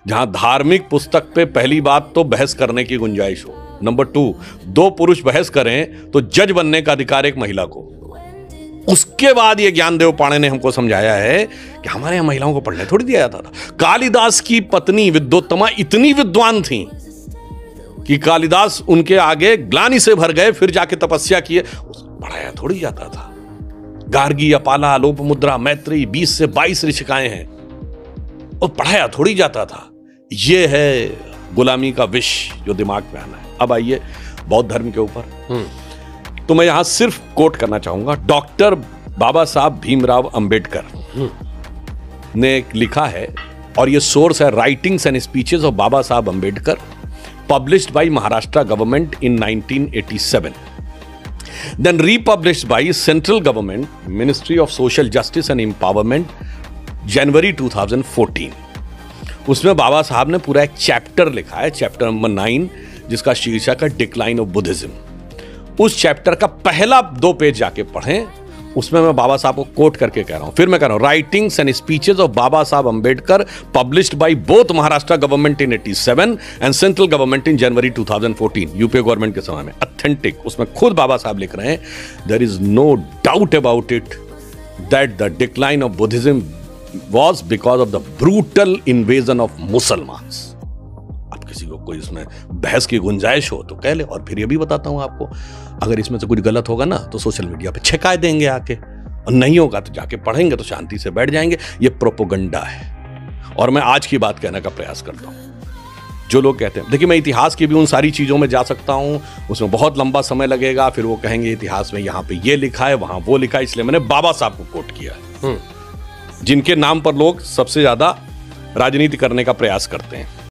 जहां धार्मिक पुस्तक पे पहली बात तो बहस करने की गुंजाइश हो, नंबर 2 दो पुरुष बहस करें तो जज बनने का अधिकार एक महिला को। उसके बाद ये ज्ञानदेव पाणे ने हमको समझाया है कि हमारे यहां महिलाओं को पढ़ने थोड़ी दिया जाता था। कालिदास की पत्नी विद्योत्तमा इतनी विद्वान थी कि कालिदास उनके आगे ग्लानि से भर गए, फिर जाके तपस्या किए, पढ़ाया थोड़ी जाता था। गार्गी, अपाला, लोपमुद्रा, मैत्री 20 से 22 ऋषिकाएं हैं और पढ़ाया थोड़ी जाता था। यह है गुलामी का विष जो दिमाग में आना है। अब आइए बौद्ध धर्म के ऊपर, तो मैं यहां सिर्फ कोट करना चाहूंगा। डॉक्टर बाबा साहब भीमराव अंबेडकर ने लिखा है, और यह सोर्स है राइटिंग्स एंड स्पीचेस ऑफ बाबा साहब Ambedkar, published by Maharashtra government in 1987, then republished by Central Government, Ministry of Social Justice and Empowerment, January 2014। उसमें बाबा साहब ने पूरा एक चैप्टर लिखा है, चैप्टर नंबर 9, जिसका शीर्षक है डिक्लाइन ऑफ बुद्धिज्म। उस चैप्टर का पहला 2 पेज जाके पढ़ें, उसमें मैं बाबा साहब को कोट करके कह रहा हूं, फिर मैं कह रहा हूं, राइटिंग्स एंड स्पीचेस ऑफ बाबा साहब Ambedkar published by both Maharashtra government in 87 and central government in January 2014, UPA government के समय में, ऑथेंटिक। उसमें खुद बाबा साहब लिख रहे हैं, there is no doubt about it that the decline of Buddhism was because of the brutal invasion of Musalmans. अब किसी को कोई इसमें बहस की गुंजाइश हो तो कह ले। और फिर ये भी बताता हूं आपको, अगर इसमें से कुछ गलत होगा ना तो सोशल मीडिया पे छिका देंगे आके, और नहीं होगा तो जाके पढ़ेंगे तो शांति से बैठ जाएंगे। ये प्रोपोगंडा है। और मैं आज की बात कहने का प्रयास करता हूं। जो लोग कहते हैं, देखिए मैं इतिहास की भी उन सारी चीजों में जा सकता हूं, उसमें बहुत लंबा समय लगेगा, फिर वो कहेंगे इतिहास में यहां पे ये लिखा है, वहां वो लिखा है, इसलिए मैंने बाबा साहब को कोट किया है, जिनके नाम पर लोग सबसे ज्यादा राजनीति करने का प्रयास करते हैं।